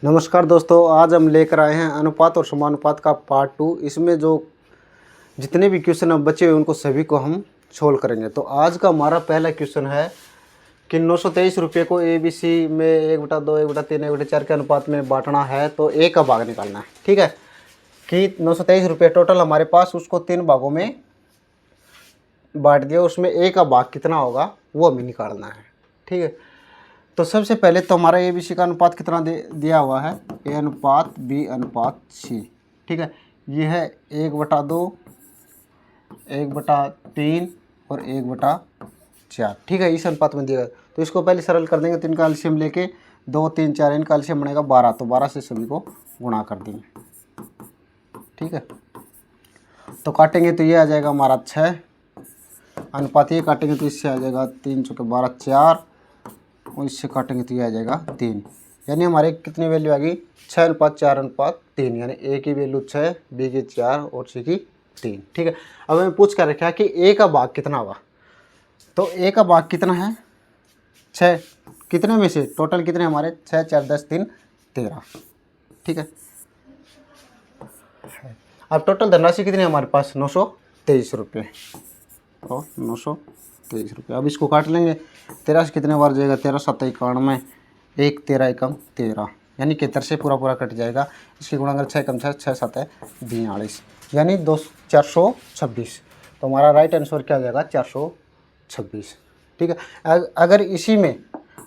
नमस्कार दोस्तों, आज हम लेकर आए हैं अनुपात और समानुपात का पार्ट 2। इसमें जो जितने भी क्वेश्चन अब बचे हुए उनको सभी को हम सोल्व करेंगे। तो आज का हमारा पहला क्वेश्चन है कि 923 रुपये को ABC में 1/2, 1/3, 1/4 के अनुपात में बांटना है, तो ए का भाग निकालना है। ठीक है कि 923 रुपये टोटल हमारे पास, उसको 3 भागों में बांट दिया, उसमें ए का भाग कितना होगा वो हमें निकालना है। ठीक है, तो सबसे पहले तो हमारा ABC का अनुपात कितना दिया हुआ है, A अनुपात B अनुपात C। ठीक है, ये है 1/2, 1/3 और 1/4। ठीक है, इस अनुपात में दिया है। तो इसको पहले सरल कर देंगे, तो इनका एलसीएम लेके 2, 3, 4, इनका एलसीएम बनेगा 12। तो 12 से सभी को गुणा कर देंगे। ठीक है, तो काटेंगे तो ये आ जाएगा हमारा 6 अनुपात, ये काटेंगे तो इससे आ जाएगा 3 × 12 4, और इससे काटेंगे तो ये आ जाएगा 3। यानी हमारे कितनी वैल्यू आ गई, 6:4:3। यानी ए की वैल्यू 6, बी की 4 और सी की 3। ठीक है, अब हमें पूछ कर रखा है कि ए का भाग कितना होगा। तो ए का भाग कितना है, 6। कितने में से, टोटल कितने हमारे, 6, 4, 10, 3, 13। ठीक है, अब टोटल धनराशि कितनी है हमारे पास, 923 रुपये और 923 रुपये। अब इसको काट लेंगे, 13 से कितने बार जाएगा, 13 7 91, 1 13 एकम 13, यानी 71 से पूरा कट जाएगा। इसकी गुणा अगर 6 कम 6, 6 7 42, यानी 426। तो हमारा राइट आंसर क्या आ जाएगा, 426। ठीक है, अगर इसी में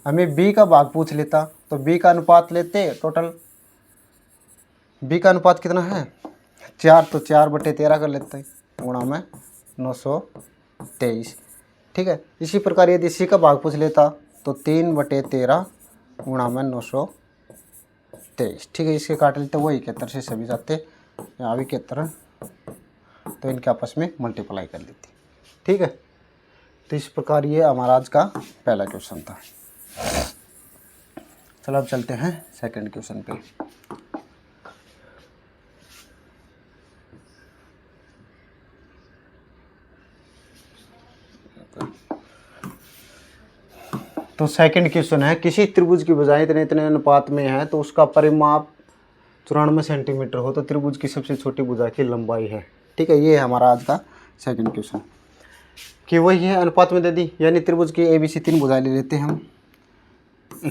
हमें बी का भाग पूछ लेता तो बी का अनुपात लेते। टोटल बी का अनुपात कितना है, 4, तो 4/13 कर लेते हैं, गुणा में 923। ठीक है, इसी प्रकार यदि सी का भाग पूछ लेता तो 3/13 गुणा में 923। ठीक है, इसके काट लेते, वो 71 से सभी जाते, यहाँ भी 71, तो इनके आपस में मल्टीप्लाई कर लेती। ठीक है, तो इस प्रकार ये हमारा आज का पहला क्वेश्चन था। चलो अब चलते हैं सेकंड क्वेश्चन पे। तो सेकंड क्वेश्चन है, किसी त्रिभुज की भुजाएं इतने इतने अनुपात में है तो उसका परिमाप 94 सेंटीमीटर हो, तो त्रिभुज की सबसे छोटी भुजा की लंबाई है। ठीक है, ये है हमारा आज का सेकंड क्वेश्चन कि वही है अनुपात में दे दी। यानी त्रिभुज की ABC 3 भुजाएं ले लेते हैं हम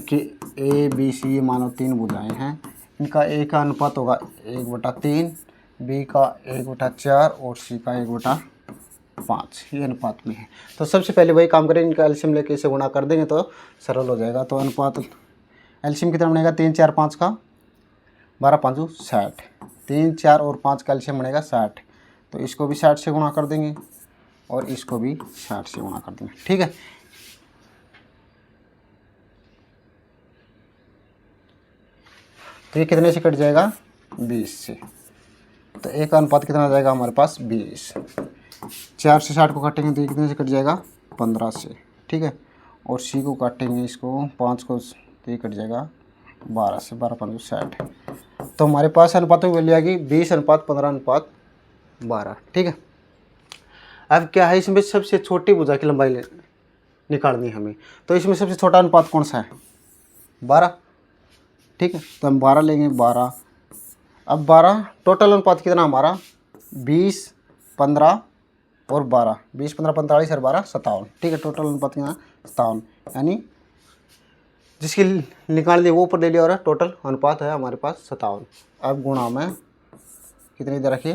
कि ABC मानो 3 भुजाएं हैं, इनका ए का अनुपात होगा 1/3, बी का 1/4 और सी का 1/5। ये अनुपात में है। तो सबसे पहले वही काम करें, इनका एलसीएम लेके इसे गुणा कर देंगे तो सरल हो जाएगा। तो अनुपात एलसीएम कितना बनेगा, 3, 4, 5 का 12, 5 60, 3, 4 और 5 का एलसीएम बनेगा 60। तो इसको भी 60 से गुणा कर देंगे और इसको भी 60 से गुणा कर देंगे। ठीक है, तो ये कितने से कट जाएगा, 20 से। तो एक अनुपात कितना आ जाएगा हमारे पास, 20। 4 से 60 को काटेंगे तो ये कितने से कट जाएगा, 15 से। ठीक है, और सी को काटेंगे, इसको 5 को, तो ये कट जाएगा 12 से, 12 5 60। तो हमारे पास अनुपातों की वैल्यू आएगी 20:15:12। ठीक है, अब क्या है, इसमें सबसे छोटी भुजा की लंबाई निकालनी है हमें। तो इसमें सबसे छोटा अनुपात कौन सा है, 12। ठीक है, तो हम 12 लेंगे, 12। अब 12 टोटल अनुपात कितना हमारा, 20, 15 और 12, 20, 15, 45 और 12 57। ठीक है, टोटल अनुपात कितना, 57। यानी जिसकी निकाल ली वो ऊपर ले लिया, और टोटल अनुपात है हमारे पास 57। अब गुणा में कितनी दे रखी,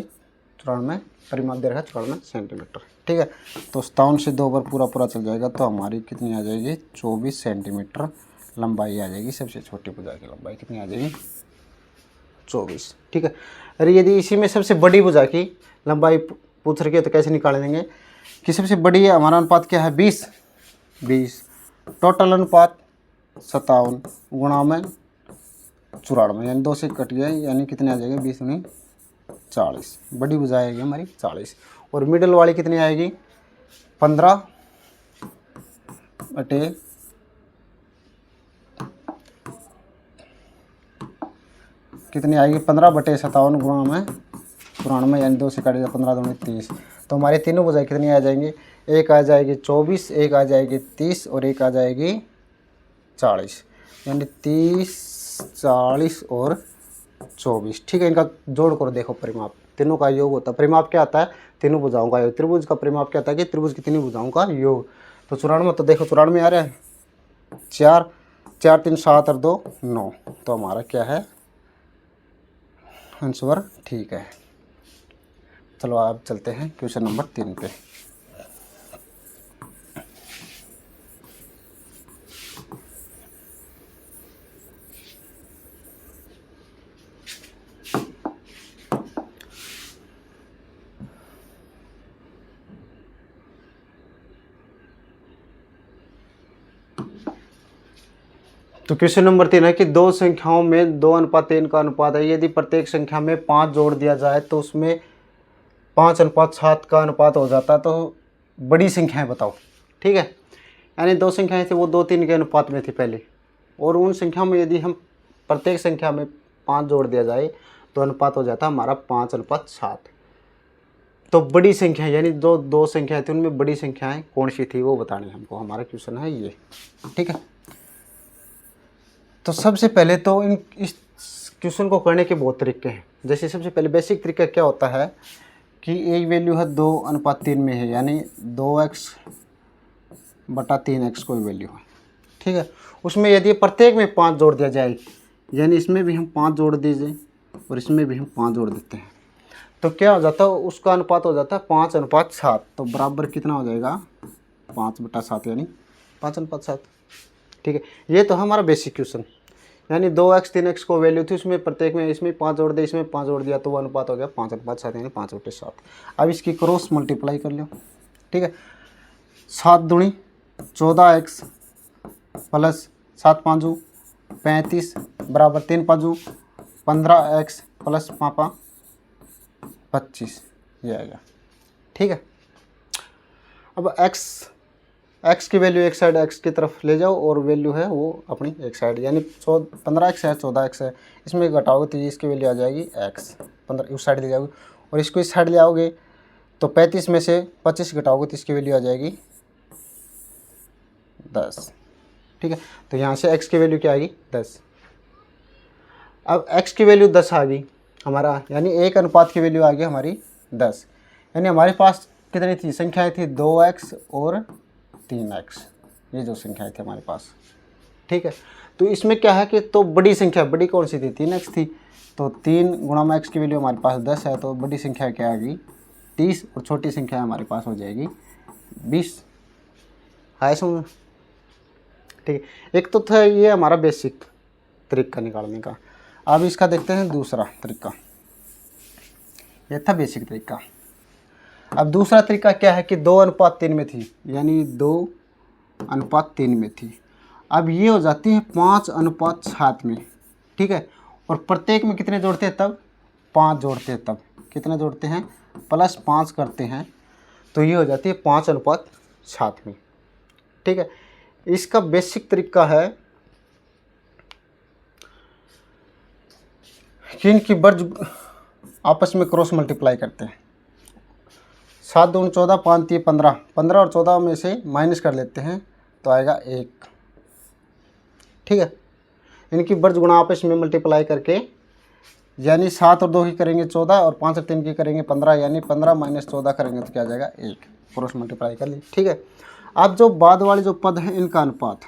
94, परिमाप दे रखा 94 सेंटीमीटर। ठीक है, तो 57 से 2 बार पूरा चल जाएगा, तो हमारी कितनी आ जाएगी, 24 सेंटीमीटर लंबाई आ जाएगी। सबसे छोटी भुजा की लंबाई कितनी आ जाएगी, 24। ठीक है, अरे यदि इसी में सबसे बड़ी भुजा की लंबाई पूछ रखी है तो कैसे निकालेंगे कि सबसे बड़ी हमारा अनुपात क्या है, 20। टोटल अनुपात 57 गुणा में 94, यानी 2 से कट गया, यानी कितने आ जाएंगे, 20 में 40। बड़ी भुजा आएगी हमारी 40, और मिडल वाली कितनी आएगी, 15 बटे कितनी आएगी, 15/57 गुणा में 94, यानी 2 से काटेगा, 15 दूनी 30। तो हमारी तीनों भुजाएं कितनी आ जाएंगी, एक आ जाएगी 24, एक आ जाएगी 30 और एक आ जाएगी 40, यानी 30 40 और 24। ठीक है, इनका जोड़ करो, देखो परिमाप तीनों का योग होता है। परिमाप क्या आता है? तीनों भुजाओं का योग। त्रिभुज का परिमाप क्या आता है कि त्रिभुज की तीनों भुजाओं का योग। तो 94, तो देखो 94 आ रहा है, 4 4 3 7 और 2 9। तो हमारा क्या है आंसर? ठीक है। चलो आप चलते हैं क्वेश्चन नंबर 3 पे। तो क्वेश्चन नंबर 3 है कि दो संख्याओं में 2:3 का अनुपात है। यदि प्रत्येक संख्या में 5 जोड़ दिया जाए तो उसमें 5:7 का अनुपात हो जाता है। तो बड़ी संख्याएं बताओ। ठीक है, यानी दो संख्याएं थी वो 2:3 के अनुपात में थी पहले, और उन संख्याओं में यदि हम प्रत्येक संख्या में 5 जोड़ दिया जाए तो अनुपात हो जाता है हमारा 5:7। तो बड़ी संख्या यानी जो दो संख्याएं थी उनमें बड़ी संख्याएं कौन सी थी वो बतानी हमको। हमारा क्वेश्चन है ये। ठीक है, तो सबसे पहले तो इस क्वेश्चन को करने के बहुत तरीके हैं। जैसे सबसे पहले बेसिक तरीका क्या होता है कि एक वैल्यू है 2:3 में है, यानी 2x/3x कोई वैल्यू है। ठीक है, उसमें यदि प्रत्येक में 5 जोड़ दिया जाए, यानी इसमें भी हम 5 जोड़ दीजिए और इसमें भी हम 5 जोड़ देते हैं, तो क्या हो जाता है? उसका अनुपात हो जाता है 5:7। तो बराबर कितना हो जाएगा? 5/7 यानी 5:7। ठीक है, ये तो हमारा बेसिक क्वेश्चन। यानी 2x 3x को वैल्यू थी, उसमें प्रत्येक में इसमें 5 जोड़ दिया, इसमें 5 जोड़ दिया, तो वो अनुपात हो गया 5:7 यानी 5/7। अब इसकी क्रॉस मल्टीप्लाई कर लो। ठीक है, 7 दूनी 14x प्लस 7 5 35 बराबर 3 5 15x प्लस 5 25, ये आएगा। ठीक है, अब x की वैल्यू एक साइड x की तरफ ले जाओ और वैल्यू है वो अपनी एक साइड, यानी 15x है 14x है, इसमें घटाओगे तो इसकी वैल्यू आ जाएगी x, 15 उस साइड ले जाओगे और इसको इस साइड ले आओगे तो 35 में से 25 घटाओगे तो इसकी वैल्यू आ जाएगी 10। ठीक है, तो यहाँ से x की वैल्यू क्या आएगी? 10। अब x की वैल्यू 10 आ गई हमारा, यानी एक अनुपात की वैल्यू आ गई हमारी 10। यानी हमारे पास कितनी थी संख्याएं थी? 2x और 3x, ये जो संख्याएं थी हमारे पास। ठीक है, तो इसमें क्या है कि तो बड़ी संख्या, बड़ी कौन सी थी? 3x थी। तो 3 गुणा में x की वैल्यू हमारे पास 10 है, तो बड़ी संख्या क्या आ गई? 30, और छोटी संख्या हमारे पास हो जाएगी 20। है समझ? ठीक है, एक तो था ये हमारा बेसिक तरीका निकालने का। अब इसका देखते हैं दूसरा तरीका। ये था बेसिक तरीका। अब दूसरा तरीका क्या है कि 2:3 में थी, यानी 2:3 में थी। अब ये हो जाती है 5:7 में। ठीक है, और प्रत्येक में कितने जोड़ते हैं? तब 5 जोड़ते हैं। तब कितने जोड़ते हैं? प्लस 5 करते हैं, तो ये हो जाती है 5:7 में। ठीक है, इसका बेसिक तरीका है कि इनकी वर्ज आपस में क्रॉस मल्टीप्लाई करते हैं। 7 दूनी 14, 5 3 15, 15 और 14 में से माइनस कर लेते हैं तो आएगा 1। ठीक है, इनकी वर्ज गुणा आपस में मल्टीप्लाई करके, यानी 7 और 2 की करेंगे 14 और 5 और 3 की करेंगे 15, यानी 15 माइनस 14 करेंगे तो क्या आ जाएगा? 1। क्रॉस मल्टीप्लाई कर ली। ठीक है, अब जो बाद वाले जो पद हैं इनका अनुपात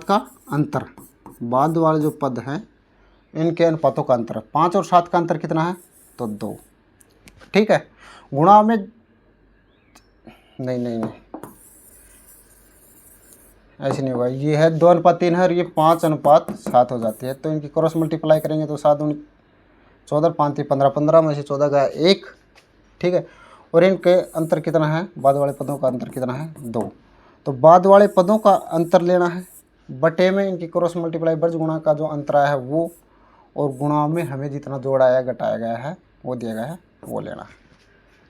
का अंतर, बाद वाले जो पद हैं इनके अनुपातों का अंतर, 5 और 7 का अंतर कितना है? तो 2। ठीक है, गुणा में नहीं ऐसे नहीं होगा। ये है 2:3 है और ये 5:7 हो जाती है, तो इनकी क्रॉस मल्टीप्लाई करेंगे तो 7 दूनी 14, 5 3 15, 15 में से 14 गया 1। ठीक है, और इनके अंतर कितना है? बाद वाले पदों का अंतर कितना है? 2। तो बाद वाले पदों का अंतर लेना है, बटे में इनकी क्रॉस मल्टीप्लाई वर्ज गुणा का जो अंतर आया है वो, और गुणा में हमें जितना जोड़ा या घटाया गया है वो दिया गया है वो लेना है।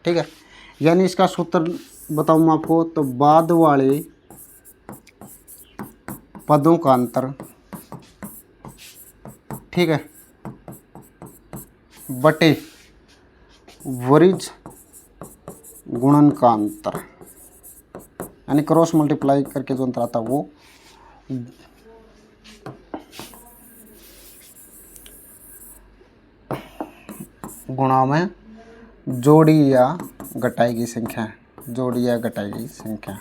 ठीक है, यानी इसका सूत्र बताऊँ मैं आपको, तो बाद वाले पदों का अंतर, ठीक है, बटे वरिज गुणन का अंतर, यानी क्रॉस मल्टीप्लाई करके जो अंतर आता है वो गुणा में जोड़ी या घटाई गई संख्या है, जोड़ी या घटाई गई संख्या,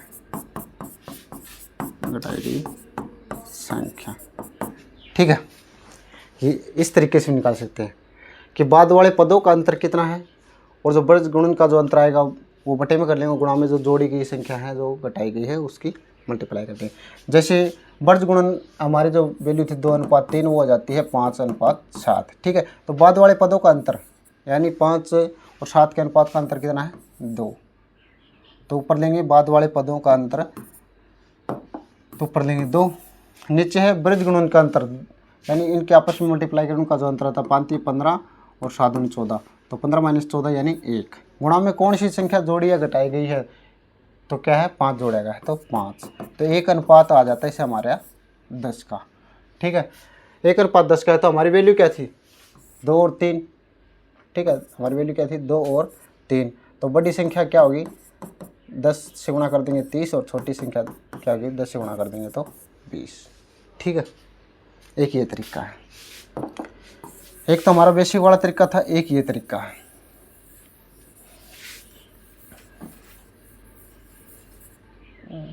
घटाई गई संख्या। ठीक है, ये इस तरीके से निकाल सकते हैं कि बाद वाले पदों का अंतर कितना है, और जो बृज गुणन का जो अंतर आएगा वो बटे में कर लेंगे, गुणा में जो जोड़ी गई संख्या है जो घटाई गई है उसकी मल्टीप्लाई करते हैं। जैसे बृज गुणन हमारी जो वैल्यू थी 2:3 वो हो जाती है 5:7। ठीक है, तो बाद वाले पदों का अंतर यानी 5 और 7 के अनुपात का अंतर कितना है, 2। तो ऊपर लेंगे बाद वाले पदों का अंतर, तो ऊपर लेंगे 2, नीचे है बृज गुणन का अंतर यानी इनके आपस में मल्टीप्लाई करने का जो अंतर था 5×3=15 और 7×14, तो 15 - 14 यानी 1। गुणा में कौन सी संख्या जोड़ी या घटाई गई है, तो क्या है 5 जोड़ा गया है तो 5, तो 1 अनुपात आ जाता है इसे हमारे यहाँ 10 का। ठीक है, 1:10 का है, तो हमारी वैल्यू क्या थी 2 और 3। ठीक है, हमारी वैल्यू क्या थी 2 और 3, तो बड़ी संख्या क्या होगी 10 से गुणा कर देंगे 30, और छोटी संख्या क्या होगी 10 से गुणा कर देंगे तो 20। ठीक है, एक ये तरीका है, एक तो हमारा बेसिक वाला तरीका था, एक ये तरीका है।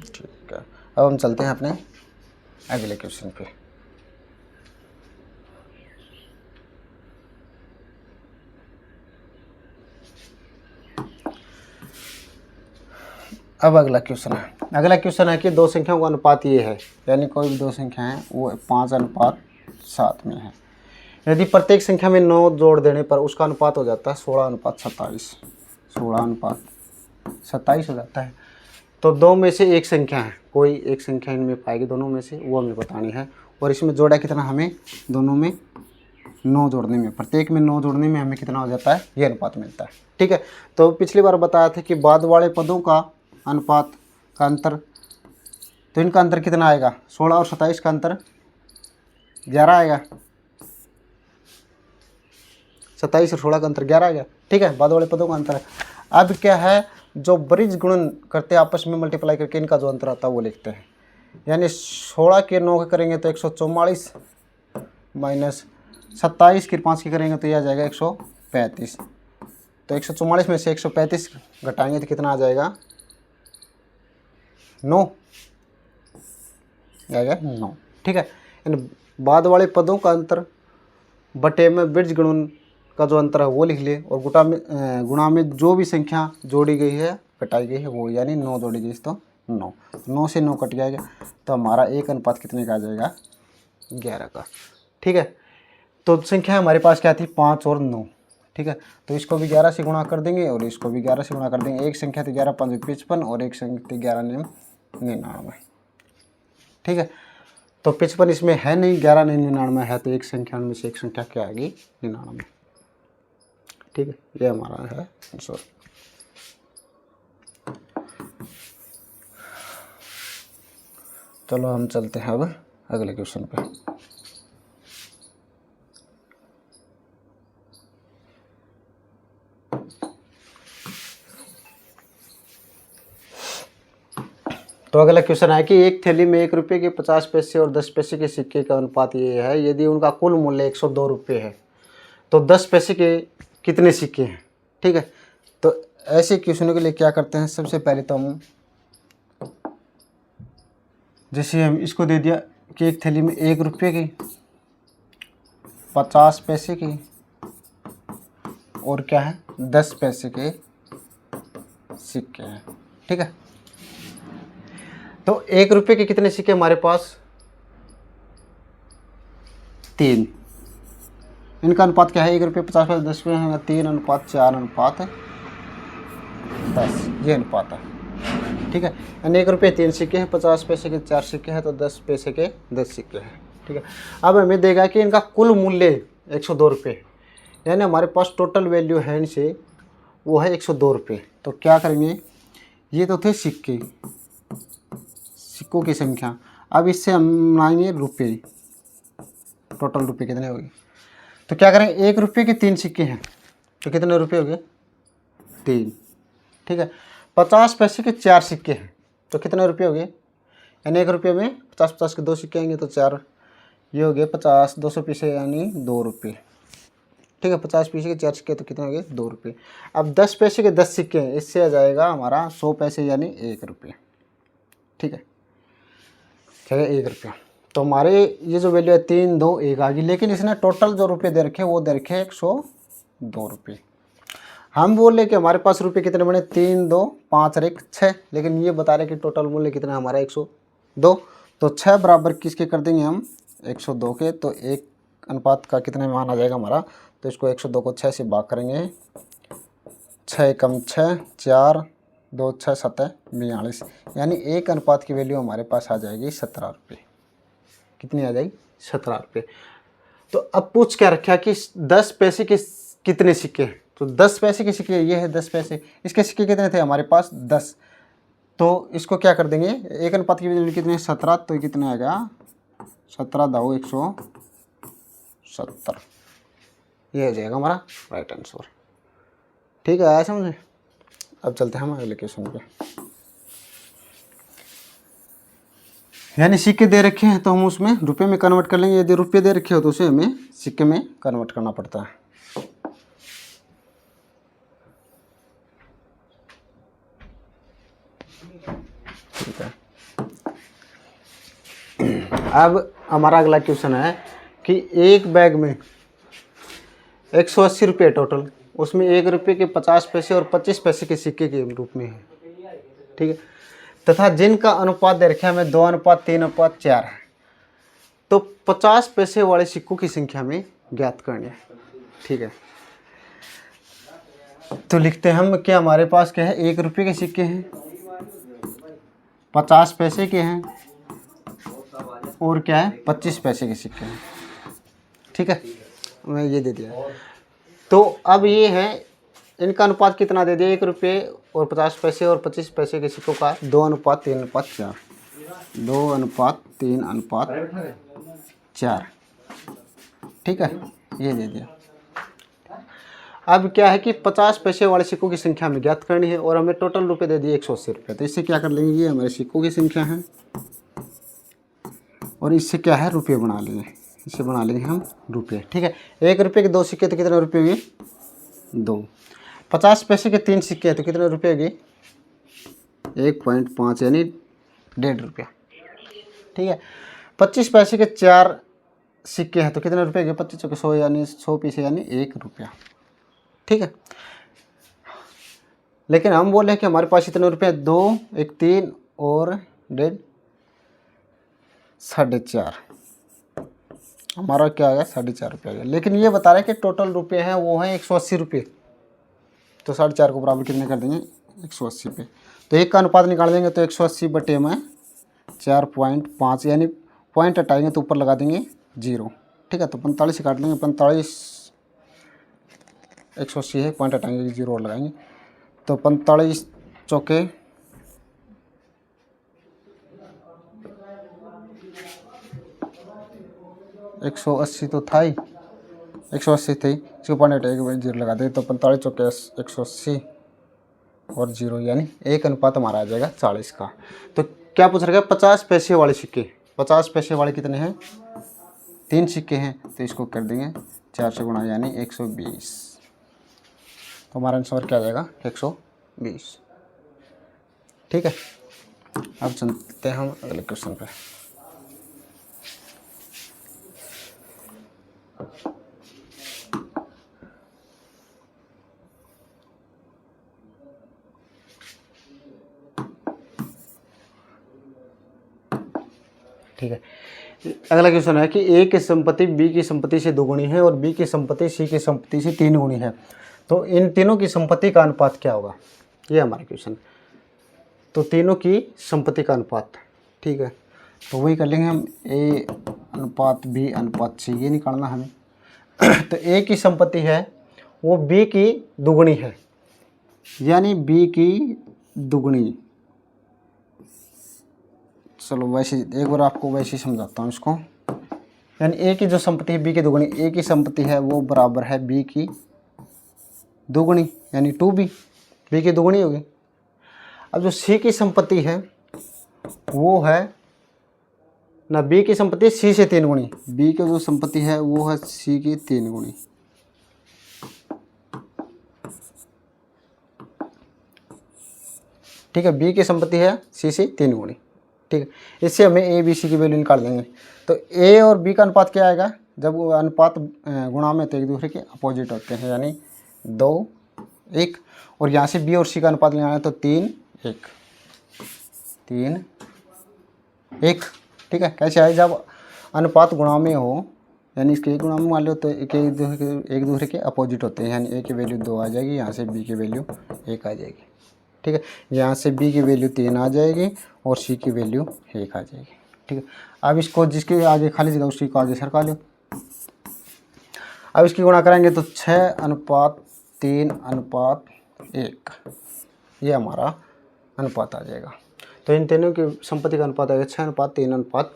ठीक है, अब हम चलते हैं अपने अगले क्वेश्चन पे। अब अगला क्वेश्चन है कि दो संख्याओं का अनुपात ये है, यानी कोई भी दो संख्या है वो 5:7 में है। यदि प्रत्येक संख्या में 9 जोड़ देने पर उसका अनुपात हो जाता है 16:27, 16:27 हो जाता है। तो दो में से एक संख्या है, कोई एक संख्या इनमें पाएगी दोनों में से, वो हमें बतानी है, और इसमें जोड़ा कितना, हमें दोनों में 9 जोड़ने में, प्रत्येक में 9 जोड़ने में हमें कितना हो जाता है, ये अनुपात मिलता है। ठीक है, तो पिछली बार बताया था कि बाद वाले पदों का अनुपात का अंतर, तो इनका अंतर कितना आएगा, 16 और 27 का अंतर 11 आएगा, 27 और 16 का अंतर 11 आएगा। ठीक है, बाद वाले पदों का अंतर है। अब क्या है, जो बृज गुणन करते हैं आपस में मल्टीप्लाई करके इनका जो अंतर आता है वो लिखते हैं, यानी 16 के 9 के करेंगे तो 144 माइनस 27 के 5 के करेंगे तो यह आ जाएगा 135। तो 144 में से 135 घटाएंगे तो कितना आ जाएगा 9 आएगा 9। ठीक है, यानी बाद वाले पदों का अंतर बटे में बृज गुणन का जो अंतर है वो लिख ले, और गुणा में जो भी संख्या जोड़ी गई है घटाई गई है वो, यानी 9 जोड़ी गई तो 9 से 9 कट जाएगा, तो हमारा एक अनुपात कितने का आ जाएगा 11 का। ठीक है, तो संख्या हमारे पास क्या थी 5 और 9। ठीक है, तो इसको भी 11 से गुणा कर देंगे और इसको भी 11 से गुणा कर देंगे। एक संख्या थी 11 5 55 और एक संख्या थी 11 9 99। ठीक है, तो 55 इसमें है नहीं, 11 नहीं 99 है, तो एक संख्या में से एक संख्या क्या आएगी 99। ठीक है, ये हमारा है आंसर। चलो हम चलते हैं अब अगले क्वेश्चन पे। तो अगला क्वेश्चन है कि एक थैली में 1 रुपये के 50 पैसे और 10 पैसे के सिक्के का अनुपात ये है, यदि उनका कुल मूल्य 102 रुपये है तो 10 पैसे के कितने सिक्के हैं। ठीक है, तो ऐसे क्वेश्चनों के लिए क्या करते हैं, सबसे पहले तो हम जैसे हम इसको दे दिया कि एक थैली में 1 रुपये की 50 पैसे की और क्या है 10 पैसे के सिक्के हैं। ठीक है, तो 1 रुपये के कितने सिक्के हमारे पास 3, इनका अनुपात क्या है 1 रुपये 50 पैसे 10 रुपये 3:4:10 ये अनुपात है। ठीक है, यानी 1 रुपये 3 सिक्के हैं, 50 पैसे के 4 सिक्के हैं, तो 10 पैसे के 10 सिक्के हैं। ठीक है, अब हमें देगा कि इनका कुल मूल्य 102 रुपये, यानी हमारे पास टोटल वैल्यू है इनसे वो है 102 रुपये। तो क्या करेंगे, ये तो थे सिक्के, सिक्कों की संख्या, अब इससे हम लाएंगे रुपये, टोटल रुपये कितने हो गए, तो क्या करें 1 रुपये के 3 सिक्के हैं तो कितने रुपये हो गए 3। ठीक है, 50 पैसे के 4 सिक्के हैं तो कितने रुपये हो गए, यानी 1 रुपये में 50 के 2 सिक्के आएंगे तो 4, ये हो गए 50, 200 पैसे यानी 2 रुपये। ठीक है। 50 पैसे के 4 सिक्के तो कितने हो गए 2 रुपये। अब 10 पैसे के 10 सिक्के हैं, इससे आ जाएगा हमारा 100 पैसे यानी 1 रुपये। ठीक है, क्या है 1 रुपया। तो हमारे ये जो वैल्यू है 3 2 1 आ गई, लेकिन इसने टोटल जो रुपये दे रखे वो दे रखे 102 रुपये। हम बोले कि हमारे पास रुपये कितने बने 3 2 5 और 1 6, लेकिन ये बता रहे कि टोटल मूल्य कितना हमारा 102। तो 6 बराबर किसके कर देंगे हम 102 के, तो 1 अनुपात का कितने में मान आ जाएगा हमारा। तो इसको 102 को 6 से भाग करेंगे, 6 कम 6 4 2 6 7 42, यानी 1 अनुपात की वैल्यू हमारे पास आ जाएगी 17 रुपये। कितनी आ जाएगी 17 रुपये। तो अब पूछ क्या रखा कि 10 पैसे के कितने सिक्के हैं, तो 10 पैसे के सिक्के ये है 10 पैसे, इसके सिक्के कितने थे हमारे पास 10। तो इसको क्या कर देंगे 1 अनुपात की वैल्यू कितनी है 17, तो कितने आएगा 17 दाऊ 170, ये हो जाएगा हमारा राइट आंसर। ठीक है, आया समझे। अब चलते हैं हम अगले क्वेश्चन पे। यानी सिक्के दे रखे हैं तो हम उसमें रुपए में कन्वर्ट कर लेंगे। यदि रुपये दे रखे हो तो उसे हमें सिक्के में कन्वर्ट करना पड़ता है। ठीक है, अब हमारा अगला क्वेश्चन है कि एक बैग में 180 रुपये टोटल, उसमें 1 रुपये के 50 पैसे और 25 पैसे के सिक्के के रूप में है। ठीक है, तथा जिनका अनुपात दे रखा है हमें 2:3:4 है। तो 50 पैसे वाले सिक्कों की संख्या में ज्ञात करनी है। ठीक है, तो लिखते हैं हम कि हमारे पास क्या है 1 रुपये के सिक्के हैं, 50 पैसे के हैं और क्या है 25 पैसे के सिक्के हैं। ठीक है, मैं ये दे दिया। तो अब ये है इनका अनुपात कितना दे दिया 1 रुपये और 50 पैसे और 25 पैसे के सिक्कों का 2:3:4, 2:3:4। ठीक है, ये दे दिया। अब क्या है कि 50 पैसे वाले सिक्कों की संख्या हमें ज्ञात करनी है और हमें टोटल रुपए दे दिए 180 रुपये। तो इससे क्या कर लेंगे, ये हमारे सिक्कों की संख्या है और इससे क्या है रुपये बना लेंगे, इससे बना लेंगे हम रुपये। ठीक है, 1 रुपये के 2 सिक्के तो कितने रुपये हुए 2। 50 पैसे के 3 सिक्के हैं तो कितने रुपये हुए 1.5 यानी 1.5 रुपया। ठीक है, 25 पैसे के 4 सिक्के हैं तो कितने रुपये हुए 25 के 100 यानी 100 पैसे यानी 1 रुपया। ठीक है, लेकिन हम बोले कि हमारे पास इतने रुपये 2 1 3 और 1.5 4.5, हमारा क्या आ गया 4.5 रुपये आ गया। लेकिन ये बता रहे हैं कि टोटल रुपये हैं वो हैं 180 रुपये। तो 4.5 को बराबर कितने कर देंगे 180 पे। तो एक का अनुपात निकाल देंगे तो 180 बटे में 4.5 यानी पॉइंट हटाएंगे तो ऊपर लगा देंगे 0। ठीक है, तो 45 से काट लेंगे, 45 180 है, पॉइंट हटाएंगे 0 और लगाएंगे तो 45 चौके 180 तो था ही, 180 थी, इसको पॉइंट हटाएंगे 0 लगा देंगे तो 45 चौके 180 और 0 यानी 1:हमारा आ जाएगा 40 का। तो क्या पूछ रखा है 50 पैसे वाले सिक्के, 50 पैसे वाले कितने हैं 3 सिक्के हैं तो इसको कर देंगे 4 से गुणा यानी 120। तो हमारा आंसर क्या आ जाएगा 120। ठीक है, अब चलते हैं हम अगले क्वेश्चन पे। ठीक है, अगला क्वेश्चन है कि ए की संपत्ति बी की संपत्ति से 2 गुनी है और बी की संपत्ति सी की संपत्ति से 3 गुनी है, तो इन तीनों की संपत्ति का अनुपात क्या होगा, ये हमारा क्वेश्चन। तो तीनों की संपत्ति का अनुपात। ठीक है, तो वही कर लेंगे हम ए अनुपात बी अनुपात सी, ये निकालना हमें। तो ए की संपत्ति है वो बी की दुगुनी है, यानी बी की दुगुनी। चलो वैसे एक बार आपको वैसे ही समझाता हूँ इसको। यानी ए की जो संपत्ति है बी की दुगुनी, ए की संपत्ति है वो बराबर है बी की दुगुनी यानी 2b, बी की दुगुनी होगी। अब जो सी की संपत्ति है वो है ना, बी की संपत्ति सी से 3 गुनी, बी की जो संपत्ति है वो है सी की 3 गुनी। ठीक है। बी की संपत्ति है सी से 3 गुनी, ठीक है। इससे हमें ए बी सी की वैल्यू निकाल देंगे। तो ए और बी का अनुपात क्या आएगा, जब वो अनुपात गुणा में तो एक दूसरे के अपोजिट होते हैं, यानी 2 1। और यहाँ से बी और सी का अनुपात लेना है तो 3 1 3 1, ठीक है। कैसे आए, जब अनुपात गुणा में हो, यानी इसके एक गुणा में मान लो तो एक दूसरे के अपोजिट होते हैं, यानी ए की वैल्यू 2 आ जाएगी, यहाँ से बी की वैल्यू 1 आ जाएगी, ठीक है। यहाँ से बी की वैल्यू 3 आ जाएगी और सी की वैल्यू 1 आ जाएगी, ठीक है। अब इसको जिसके आगे खाली जगह उसी को आगे सरका लो। अब इसकी गुणा करेंगे तो 6:3:1, ये हमारा अनुपात आ जाएगा। तो इन तीनों की संपत्ति का अनुपात आएगा 6:3:1,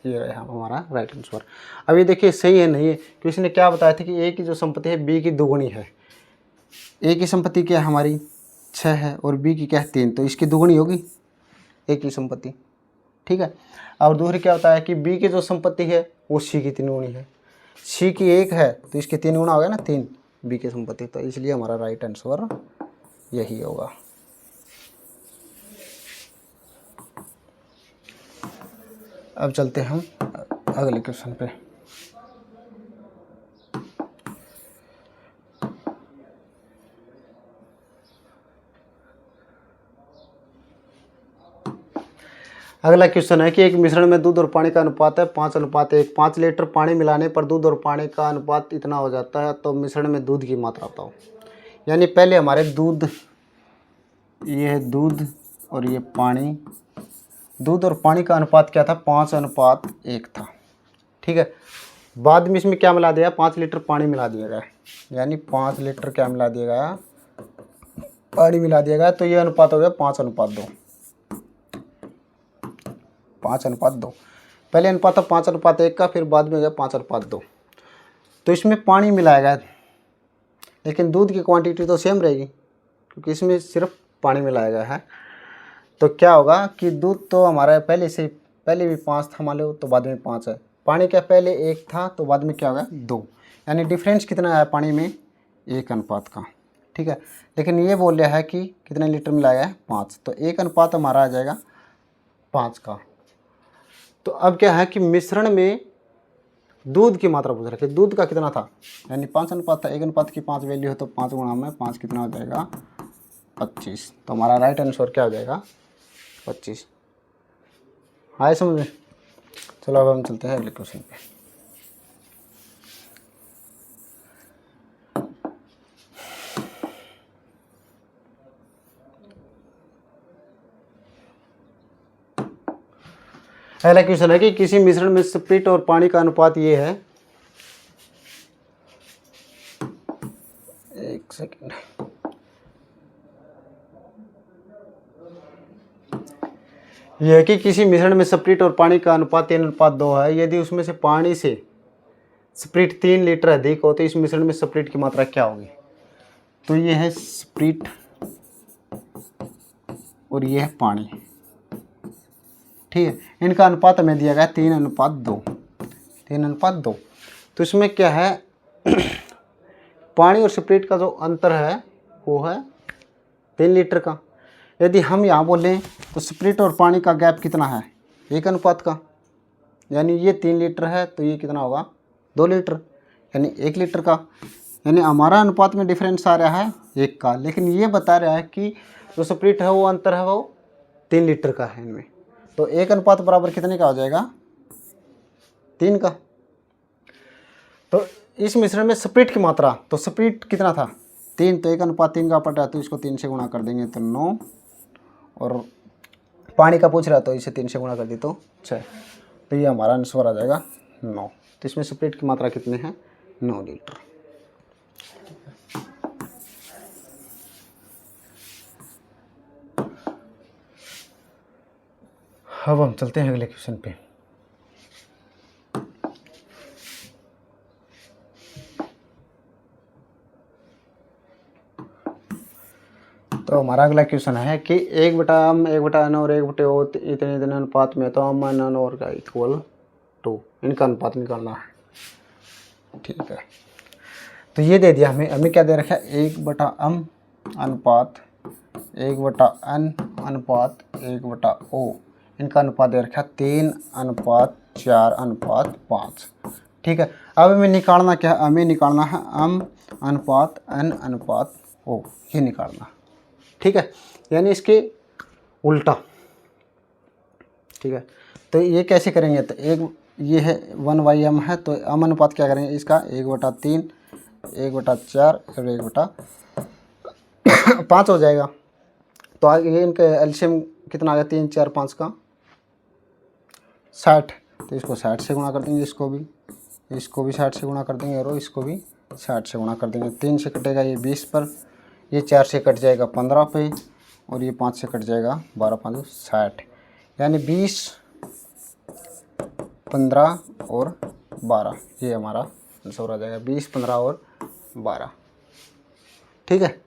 ये रहा हमारा राइट आंसर। अब ये देखिए सही है नहीं है, तो इसने क्या बताया था कि ए की जो संपत्ति है बी की दुगुनी है। ए की संपत्ति क्या है हमारी 6 है और बी की क्या है 3, तो इसकी दुगुनी होगी ए की संपत्ति, ठीक है। और दूसरी क्या होता है कि बी की जो संपत्ति है वो सी की 3 गुनी है, सी की 1 है तो इसकी 3 गुना हो गया ना 3 बी की संपत्ति, तो इसलिए हमारा राइट आंसर यही होगा। अब चलते हम अगले क्वेश्चन पे। अगला क्वेश्चन है कि एक मिश्रण में दूध और पानी का अनुपात है 5:1। 5 लीटर पानी मिलाने पर दूध और पानी का अनुपात इतना हो जाता है, तो मिश्रण में दूध की मात्रा बताओ। यानी पहले हमारे दूध, ये है दूध और ये पानी, दूध और पानी का अनुपात क्या था 5:1 था, ठीक है। बाद में इसमें क्या मिला दिया, 5 लीटर पानी मिला दिया गया, यानी 5 लीटर क्या मिला दिया गया, पानी मिला दिया गया, तो ये अनुपात हो गया 5:2। 5:2, पहले अनुपात था 5:1 का, फिर बाद में हो गया 5:2। तो इसमें पानी मिलाया गया, लेकिन दूध की क्वांटिटी तो सेम रहेगी क्योंकि इसमें सिर्फ पानी मिलाया गया है। तो क्या होगा कि दूध तो हमारा पहले भी 5 था मान लो, तो बाद में 5 है। पानी क्या पहले 1 था तो बाद में क्या होगा 2, यानी डिफरेंस कितना है पानी में 1 अनुपात का, ठीक है। लेकिन ये बोल रहा है कि कितने लीटर मिलाया है 5, तो 1 अनुपात हमारा आ जाएगा 5 का। तो अब क्या है कि मिश्रण में दूध की मात्रा पूछ रखी, दूध का कितना था, यानी 5 अनुपात था, 1 अनुपात की 5 वैल्यू है, तो 5 गुणा में 5 कितना हो जाएगा 25। तो हमारा राइट आंसर क्या हो जाएगा 25। आए समझ में। चलो अब हम चलते हैं अगले क्वेश्चन पे। पहला क्वेश्चन है कि किसी मिश्रण में स्प्रिट और पानी का अनुपात ये है, एक सेकेंड, यह है कि किसी मिश्रण में स्प्रिट और पानी का अनुपात 3:2 है। यदि उसमें से पानी से स्प्रिट 3 लीटर अधिक हो तो इस मिश्रण में स्प्रिट की मात्रा क्या होगी। तो ये है स्प्रिट और ये है पानी, ठीक है। इनका अनुपात हमें दिया गया 3:2, 3:2। तो इसमें क्या है पानी और स्प्रिट का जो अंतर है वो है 3 लीटर का। यदि हम यहाँ बोलें तो स्प्रिट और पानी का गैप कितना है 1 अनुपात का, यानी ये 3 लीटर है तो ये कितना होगा 2 लीटर, यानी 1 लीटर का। यानी हमारा अनुपात में डिफरेंस आ रहा है 1 का, लेकिन ये बता रहा है कि जो स्प्रिट है वो अंतर है वो 3 लीटर का है इनमें। तो 1 अनुपात बराबर कितने का हो जाएगा 3 का। तो इस मिश्रण में स्प्रिट की मात्रा, तो स्प्रिट कितना था 3, तो 1 अनुपात 3 का पटा है, तो इसको 3 से गुणा कर देंगे तो 9, और पानी का पूछ रहा है तो इसे 3 से गुणा कर दी तो 6, तो ये हमारा आंसर आ जाएगा 9। तो इसमें स्प्रिट की मात्रा कितनी है 9 लीटर। अब हम चलते हैं अगले क्वेश्चन पे। तो हमारा अगला क्वेश्चन है कि 1/m 1/n और 1/o इतने इतने अनुपात में, तो m n और का इक्वल 2, इनका अनुपात निकालना है, ठीक है। तो ये दे दिया हमें क्या दे रखा है 1/m अनुपात 1/n अनुपात 1/o, इनका अनुपात दे रखा 3:4:5। ठीक है, अब हमें निकालना क्या है, हमें निकालना है m अनुपात n अनुपात o, ये निकालना। ठीक है, यानी इसके उल्टा। ठीक है, तो ये कैसे करेंगे, तो एक ये है 1/m है, तो m अनुपात क्या करेंगे इसका 1/3, 1/4 और 1/5 हो जाएगा। तो आगे इनका एलसीएम कितना आ गया, 3, 4, 5 का 60, तो इसको 60 से गुणा कर देंगे, इसको भी 60 से गुणा कर देंगे और इसको भी 60 से गुणा कर देंगे। 3 से कटेगा ये 20 पर, ये 4 से कट जाएगा 15 पे, और ये 5 से कट जाएगा 12, 5, 60, यानी 20, 15 और 12, ये हमारा आंसर आ जाएगा, 20, 15 और 12। ठीक है,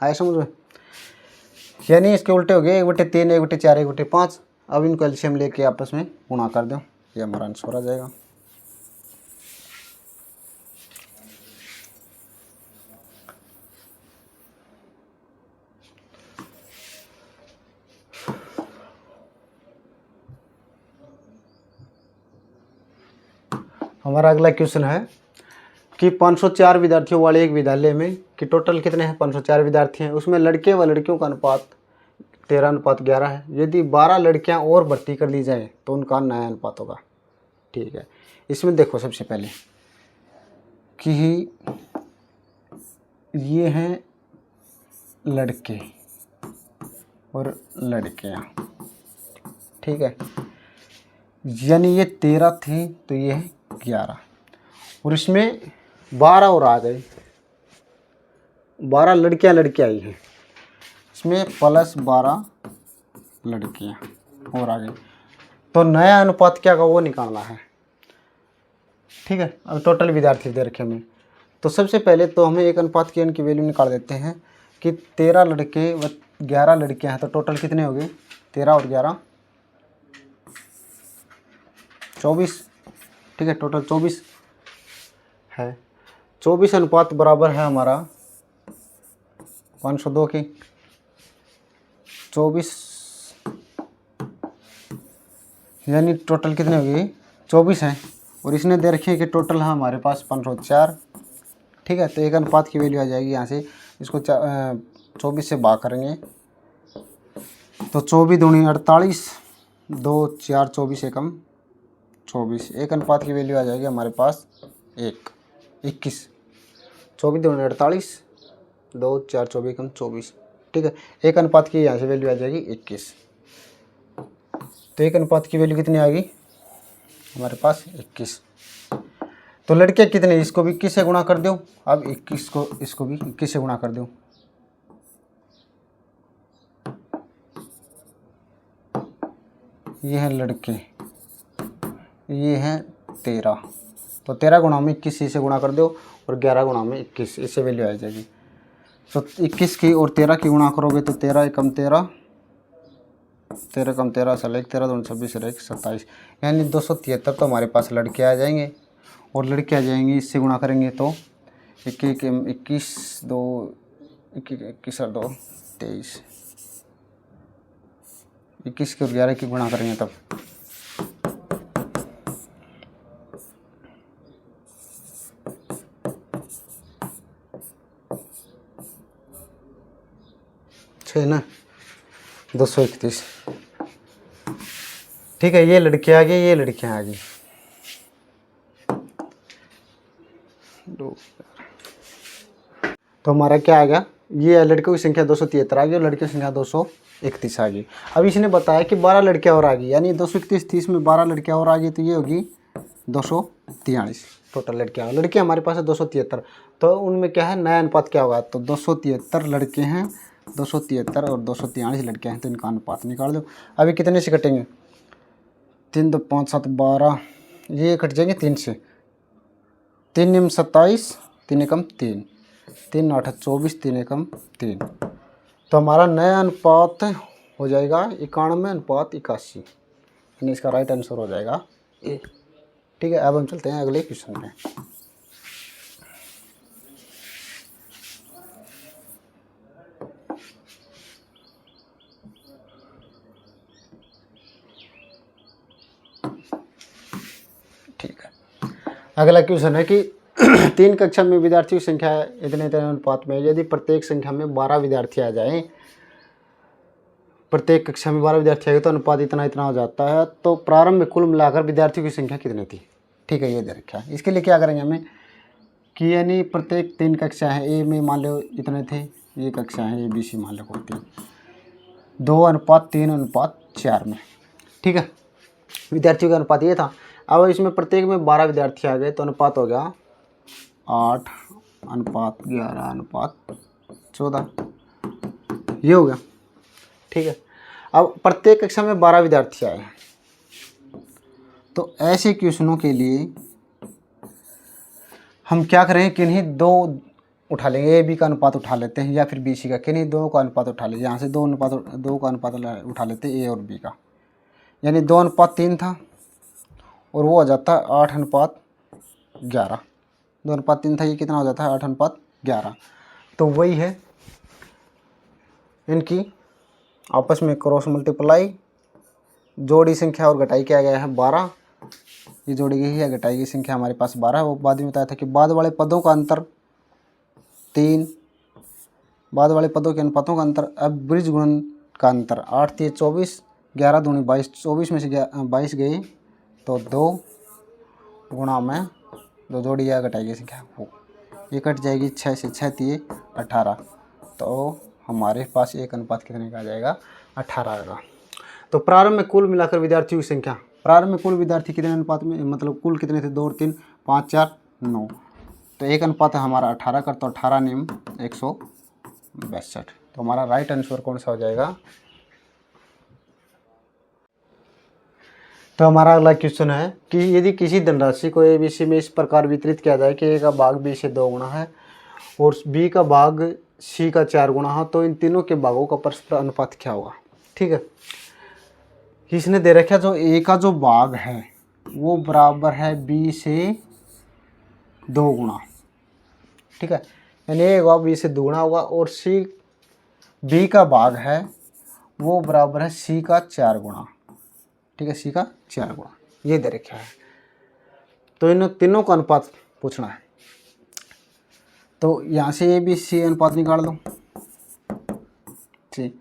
आया समझ में। यानी इसके उल्टे हो गए 1/3, 1/4, 1/5। अब इनको एलसीएम लेके आपस में गुणा कर दो, ये हमारा आंसर आ जाएगा। हमारा अगला क्वेश्चन है कि 504 विद्यार्थियों वाले एक विद्यालय में कि टोटल कितने हैं, 504 विद्यार्थी हैं, उसमें लड़के व लड़कियों का अनुपात 13:11 है। यदि 12 लड़कियां और भर्ती कर ली जाएं तो उनका नया अनुपात होगा। ठीक है, इसमें देखो सबसे पहले कि ये हैं लड़के और लड़कियां। ठीक है, यानी ये 13 थी तो ये है 11, और इसमें 12 और आ गए, 12 लड़कियां आई हैं, इसमें प्लस 12 लड़कियां और आ गई, तो नया अनुपात क्या का वो निकालना है। ठीक है, अब टोटल विद्यार्थी दे रखे हमें, तो सबसे पहले तो हमें एक अनुपात की इनकी वैल्यू निकाल देते हैं कि 13 लड़के व 11 लड़कियां हैं, तो टोटल कितने हो गए, 13 और 11 24। ठीक है, टोटल 24 है। 24 अनुपात बराबर है हमारा 502 के। 24 यानी टोटल कितने हो गए, 24 हैं, और इसने दे रखे हैं कि टोटल है हमारे पास 504। ठीक है, तो एक अनुपात की वैल्यू आ जाएगी यहाँ से, इसको 24 से भाग करेंगे तो 24 दूनी 48, 2, 4, 24 एकम 24, एक अनुपात की वैल्यू आ जाएगी हमारे पास 21। 24 दूनी 48, 2, 4, 24 एकम 24। ठीक है, एक अनुपात की यहाँ से वैल्यू आ जाएगी 21, तो एक अनुपात की वैल्यू कितनी आ गई हमारे पास 21। तो लड़के कितने, इसको भी 21 से गुणा कर दो, अब 21 को इसको भी 21 से गुणा कर दो, ये हैं लड़के, ये हैं 13, तो 13 गुणा में 21 से गुणा कर दो, और 11 गुणा में 21, इससे वैल्यू आ जाएगी। तो 21 की और 13 की गुणा करोगे तो 13 एकम 13, 13 कम 13 साल 1, 13 2 26 और 1 27, यानी 273 तो हमारे पास लड़के आ जाएंगे, और लड़के आ जाएंगे, इससे गुणा करेंगे तो 21 2 21 और 2 23, 21 की और 11 की गुणा करेंगे तब 6 ना 231। ठीक है, ये लड़के आ गए, ये लड़कियां आ गई। तो हमारा क्या आ गया, ये लड़कों की संख्या 273 आ गई और लड़कियों की संख्या 231 आ गई। अब इसने बताया कि 12 लड़कियां और आ गई, यानी 231 थी, इसमें 12 लड़कियां और आ गई, तो ये होगी 243 टोटल लड़कियां हमारे पास है 273। तो उनमें क्या है, नया अनुपात क्या होगा, तो 273 लड़के हैं, 273 और 243 लड़कियां हैं, तो इनका अनुपात निकाल दो। अभी कितने से कटेंगे, 3 2 5 7 12, ये कट जाएंगे 3 से, 3 निम 27, 3 एकम 3, 3 8 24, 3 एकम 3, तो हमारा नया अनुपात हो जाएगा 91:81, यानी इसका राइट आंसर हो जाएगा ए। ठीक है, अब हम चलते हैं अगले क्वेश्चन में। ठीक है। अगला क्वेश्चन है कि 3 कक्षा में विद्यार्थियों की संख्या इतने इतने अनुपात में, यदि प्रत्येक संख्या में 12 विद्यार्थी आ जाएं, प्रत्येक कक्षा में 12 विद्यार्थी आए तो अनुपात इतना इतना हो जाता है, तो प्रारंभ में कुल मिलाकर विद्यार्थियों की संख्या कितनी थी। ठीक है, ये दे रखा है। इसके लिए क्या करेंगे हमें कि यानी प्रत्येक 3 कक्षा है, ए में मान लो इतने थे, ये कक्षा है ए बी सी मान लो होती 2:3:4 में। ठीक है, विद्यार्थियों का अनुपात ये था। अब इसमें प्रत्येक में 12 विद्यार्थी आ गए तो अनुपात हो गया 8:11:14, ये हो गया। ठीक है, अब प्रत्येक कक्षा में 12 विद्यार्थी आए, तो ऐसे क्वेश्चनों के लिए हम क्या करें, किन्हीं दो उठा लेंगे, ए बी का अनुपात उठा लेते हैं, या फिर बी सी का, किन्हीं दो का अनुपात उठा लेंगे। यहाँ से दो का अनुपात उठा लेते हैं, ए और बी का, यानी 2:3 था और वो हो जाता है 8:11। 2:3 था, ये कितना हो जाता है 8:11। तो वही है इनकी आपस में क्रॉस मल्टीप्लाई, जोड़ी संख्या और घटाई किया गया है 12, ये जोड़ी गई है, घटाई की संख्या हमारे पास 12 है। वो बाद में बताया था कि बाद वाले पदों का अंतर 3, बाद वाले पदों के अनुपातों का अंतर, अब ब्रिज गुणन का अंतर 8×3 = 24, 11×2 = 22, 24 में से 22 गई तो 2 गुणा में 2 जोड़ी या घटाई की संख्या वो ये कट जाएगी, 6 से 6 × 3 = 18, तो हमारे पास एक अनुपात कितने का आ जाएगा 18 आएगा। तो प्रारंभ में कुल मिलाकर विद्यार्थियों की संख्या, प्रारंभ में कुल विद्यार्थी कितने अनुपात में, मतलब कुल कितने थे 2 और 3 5 4 9, तो एक अनुपात है हमारा 18 का, तो 18 नियम 162। तो हमारा राइट आंसर कौन सा हो जाएगा। तो हमारा अगला क्वेश्चन है कि यदि किसी धनराशि को ए बी सी में इस प्रकार वितरित किया जाए कि ए का भाग बी से 2 गुना है और बी का भाग सी का 4 गुना है, तो इन तीनों के भागों का परस्पर अनुपात क्या होगा। ठीक है, इसने दे रखा जो ए का जो भाग है वो बराबर है बी से 2 गुना। ठीक है, यानी ए का बी से 2 गुना होगा, और सी बी का भाग है वो बराबर है सी का 4 गुना। ठीक है, सी का 4 गुना, ये दे रखा है। तो इन तीनों का अनुपात पूछना है, तो यहाँ से ए बी सी अनुपात निकाल दो। ठीक,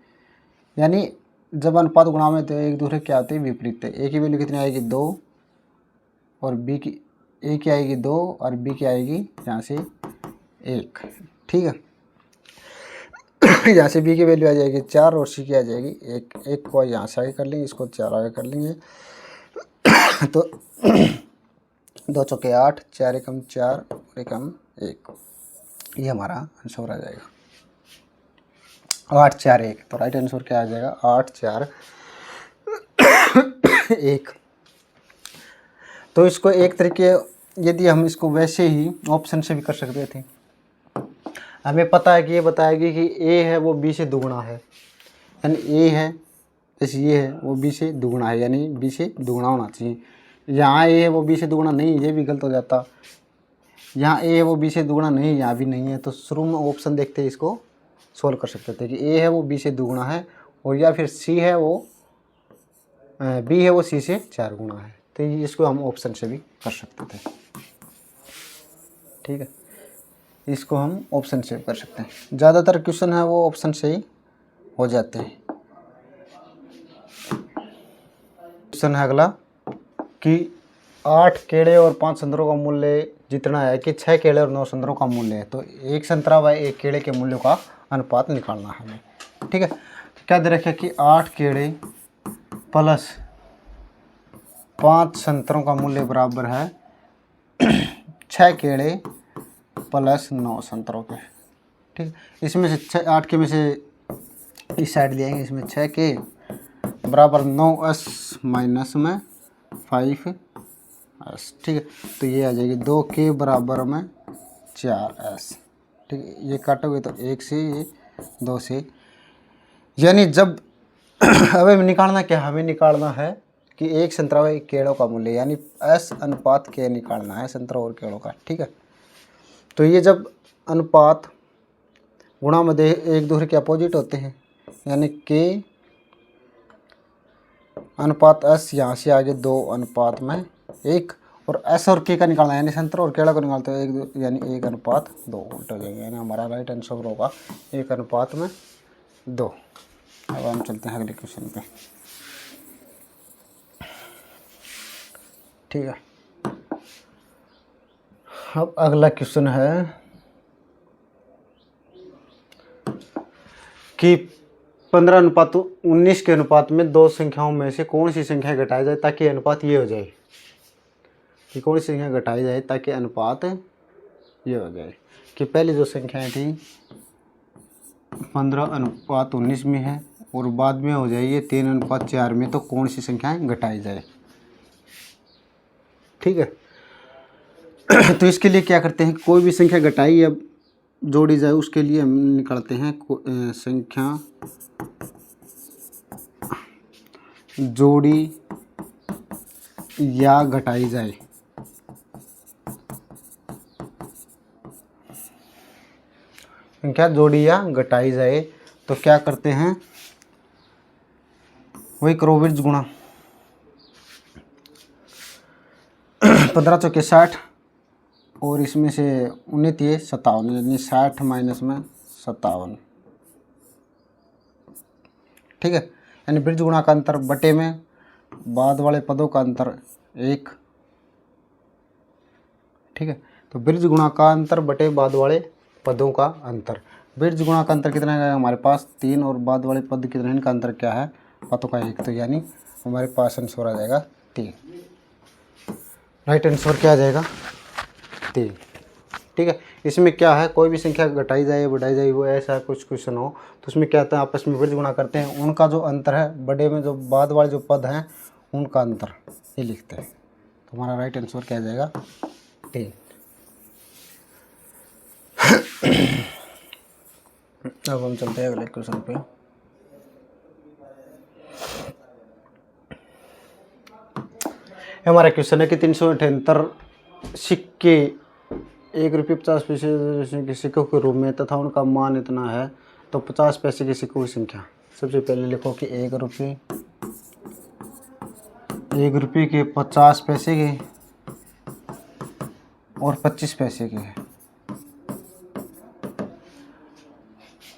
यानी जब अनुपात गुणा में तो एक दूसरे क्या होते हैं विपरीत है। ए की वैल्यू कितनी आएगी 2 और बी की, ए की आएगी 2 और बी की आएगी यहाँ से 1। ठीक है, यहाँ से बी की वैल्यू आ जाएगी 4 और सी की आ जाएगी 1। 1 को यहाँ से आगे कर लेंगे, इसको 4 आगे कर लेंगे, तो 2 चौके 8, 4 एकम 4 और एकम 1, ये हमारा आंसर आ जाएगा 8 4 1। तो राइट आंसर क्या आ जाएगा 8 4 1। तो इसको एक तरीके, यदि हम इसको वैसे ही ऑप्शन से भी कर सकते थे, हमें पता है कि ये बताएगी कि ए है वो बी से दुगुना है, यानी ए है जैसे ये है वो बी से दुगुना है, यानी बी से दुगुना होना चाहिए। यहाँ ए है वो बी से दुगुना नहीं, ये भी गलत हो जाता। यहाँ ए है वो बी से दुगुना नहीं, यहाँ भी नहीं है, तो शुरू में ऑप्शन देखते ही इसको सोल्व कर सकते थे कि ए है वो बी से दुगुना है, और या फिर सी है वो बी है वो सी से 4 गुना है, तो इसको हम ऑप्शन से भी कर सकते थे। ठीक है, इसको हम ऑप्शन से कर सकते हैं। ज़्यादातर क्वेश्चन है वो ऑप्शन से ही हो जाते हैं। क्वेश्चन है अगला कि 8 केले और 5 संतरों का मूल्य जितना है कि 6 केले और 9 संतरों का मूल्य है, तो 1 संतरा व 1 केले के मूल्यों का अनुपात निकालना है हमें। ठीक है, क्या दे रखा है कि 8 केले प्लस 5 संतरों का मूल्य बराबर है 6 केले प्लस 9 संतरों के। ठीक, इसमें से 6 8 के में से इस साइड ले आएंगे, इसमें 6 के बराबर 9s माइनस में 5s। ठीक है, तो ये आ जाएगी 2 के बराबर में 4s। ठीक है, ये काटोगे तो 1 से, ये 2 से, यानी जब अब हमें निकालना क्या, हमें निकालना है कि 1 संतरा व 1 केलों का मूल्य, यानी s अनुपात के निकालना है संतरा और केलों का। ठीक है, तो ये जब अनुपात गुणा में एक दूसरे के अपोजिट होते हैं, यानी k अनुपात s, यहाँ से आगे 2 अनुपात में 1, और एस और के का निकालना है, यानी संतरा और केला को निकालते हैं 1 यानी 1:2 उल्टा हो जाएगा, यानी हमारा राइट आंसर होगा 1:2। अब हम चलते हैं अगले क्वेश्चन पे। ठीक है, अब अगला क्वेश्चन है कि 15:19 के अनुपात में दो संख्याओं में से कौन सी संख्या घटाई जाए ताकि अनुपात ये हो जाए, कि कौन सी संख्या घटाई जाए ताकि अनुपात ये हो जाए। कि पहली जो संख्याएं थी 15:19 में है और बाद में हो जाए ये 3:4 में, तो कौन सी संख्याएं घटाई जाए। ठीक है, तो इसके लिए क्या करते हैं, कोई भी संख्या घटाई या जोड़ी जाए उसके लिए हम निकालते हैं संख्या जोड़ी या घटाई जाए। संख्या जोड़ी या घटाई जाए तो क्या करते हैं, वही करो बीज गुणा 15 चौके 60 और इसमें से 19 ये 57, यानी 60 माइनस में 57। ठीक है, यानी बीज गुणा का अंतर बटे में बाद वाले पदों का अंतर 1। ठीक है, तो बीज गुणा का अंतर बटे बाद वाले पदों का अंतर। बीज गुणा का अंतर कितना है हमारे पास 3 और बाद वाले पद कितने हैं, इनका अंतर क्या है पदों का 1, तो यानी हमारे पास आंसर आ जाएगा 3। राइट आंसर क्या आ जाएगा 3। ठीक है, इसमें क्या है, कोई भी संख्या घटाई जाए बढ़ाई जाए, वो ऐसा कुछ क्वेश्चन हो तो उसमें क्या होता है, आपस में बीज गुणा करते हैं, उनका जो अंतर है बड़े में जो बाद वाले जो पद हैं उनका अंतर ये लिखते हैं, तो हमारा राइट आंसर क्या आ जाएगा 3। अब हम चलते हैं अगले क्वेश्चन पे। हमारा क्वेश्चन है कि 378 सिक्के 1 रुपये 50 पैसे के सिक्कों के रूप में तथा उनका मान इतना है, तो 50 पैसे के सिक्कों की संख्या। सबसे पहले लिखो कि 1 रुपये के 50 पैसे के और 25 पैसे के हैं।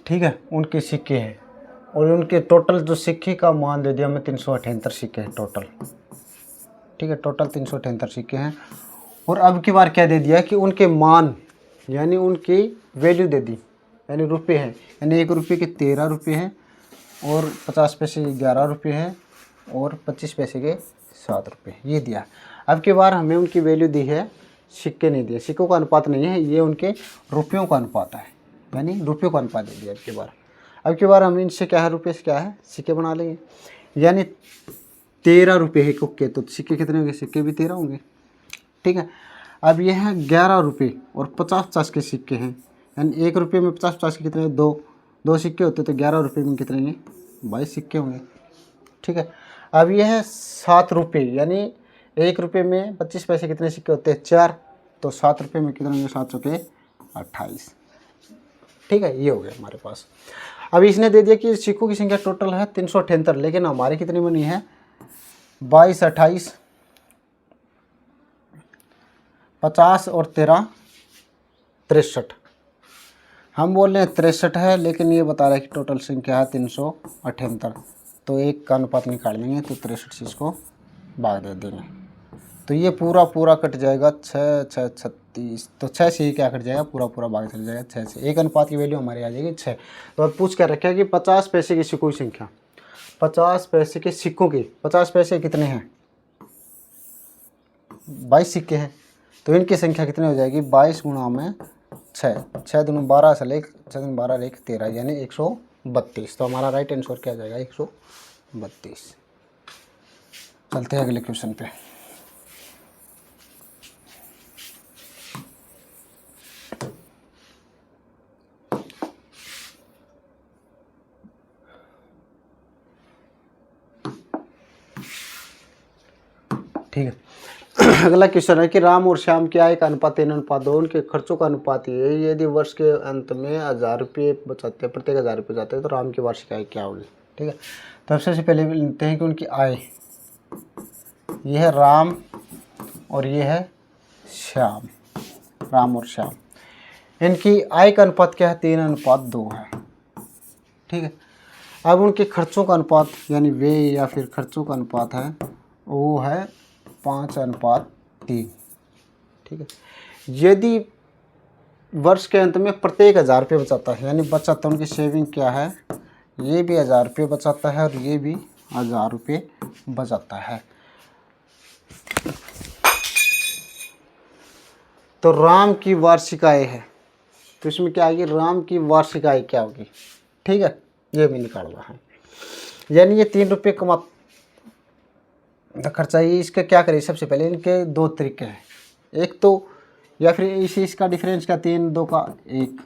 ठीक है, उनके सिक्के हैं और उनके टोटल जो सिक्के का मान दे दिया हमें 378 सिक्के हैं टोटल। ठीक है, टोटल 378 सिक्के हैं और अब की बार क्या दे दिया कि उनके मान यानी उनकी वैल्यू दे दी, यानी रुपये हैं, यानी 1 रुपये के 13 रुपये हैं और 50 पैसे के 11 रुपये हैं और 25 पैसे के 7 रुपये ये दिया। अब की बार हमें उनकी वैल्यू दी है, सिक्के नहीं दिए, सिक्कों का अनुपात नहीं है, ये उनके रुपयों का अनुपात है, यानी रुपयों का अनुपात दे दिया। अब की बार हम इनसे क्या है, रुपये से क्या है सिक्के बना लेंगे, यानी 13 रुपये है कुक्के, तो सिक्के कितने होंगे, सिक्के भी 13 होंगे। ठीक है, अब ये है 11 रुपये और 50-50 के सिक्के हैं, यानी 1 रुपये में 50-50 के कितने, दो सिक्के होते, तो 11 रुपये में कितने होंगे 22 सिक्के होंगे। ठीक है, अब ये है 7 रुपये, यानी 1 रुपये में 25 पैसे कितने सिक्के होते हैं 4, तो 7 रुपये में कितने होंगे 7 चौके 28। ठीक है, ये हो गया हमारे पास। अब इसने दे दिया कि सिक्कों की संख्या टोटल है 378, लेकिन हमारी कितनी बनी है 22, 28, 50 और 13 63। हम बोल रहे हैं 63 है, लेकिन ये बता रहा है कि टोटल संख्या है 378, तो 1 का अनुपात निकाल लेंगे तो 63 से इसको भाग दे देंगे, तो ये पूरा कट जाएगा 6 6 36, तो 6 से ही क्या कट जाएगा पूरा भाग चल जाएगा 6 से। 1 अनुपात की वैल्यू हमारी आ जाएगी 6। तो अब पूछ कर रखा है कि 50 पैसे की सिक्कों की संख्या, 50 पैसे के सिक्कों की, 50 पैसे कितने हैं 22 सिक्के हैं, तो इनकी संख्या कितनी हो जाएगी 22 गुणा में 6, 6 दूनी 12 से लेकर 6 दूनी 12 लेकर 13, यानी 132। तो हमारा राइट आंसर क्या आ जाएगा 132। चलते हैं अगले क्वेश्चन पे। ठीक है, अगला क्वेश्चन है कि राम और श्याम की आय का अनुपात 3:2, उनके खर्चों का अनुपात ये है, यदि वर्ष के अंत में 1000 रुपये बचाते हैं, प्रत्येक 1000 रुपये जाते हैं, तो राम की वार्षिक आय क्या होगी। ठीक है, तो सबसे पहले लेते हैं कि उनकी आय, यह है राम और ये है श्याम, राम और श्याम। इनकी आय का अनुपात क्या है? 3:2 है। ठीक है। अब उनके खर्चों का अनुपात यानी व्यय या फिर खर्चों का अनुपात है वो है 5:3। ठीक है। यदि वर्ष के अंत में प्रत्येक 1000 रुपये बचाता है यानी बचत, उनकी सेविंग क्या है? ये भी 1000 रुपये बचाता है और ये भी 1000 रुपये बचाता है। तो राम की वार्षिक आय है, तो इसमें क्या आएगी? राम की वार्षिक आय क्या होगी? ठीक है, ये भी निकालना है। यानी ये 3 रुपये कमा खर्चा, ये इसका क्या करें? सबसे पहले इनके 2 तरीके हैं। एक तो या फिर इसका डिफरेंस क्या? 3 2 का 1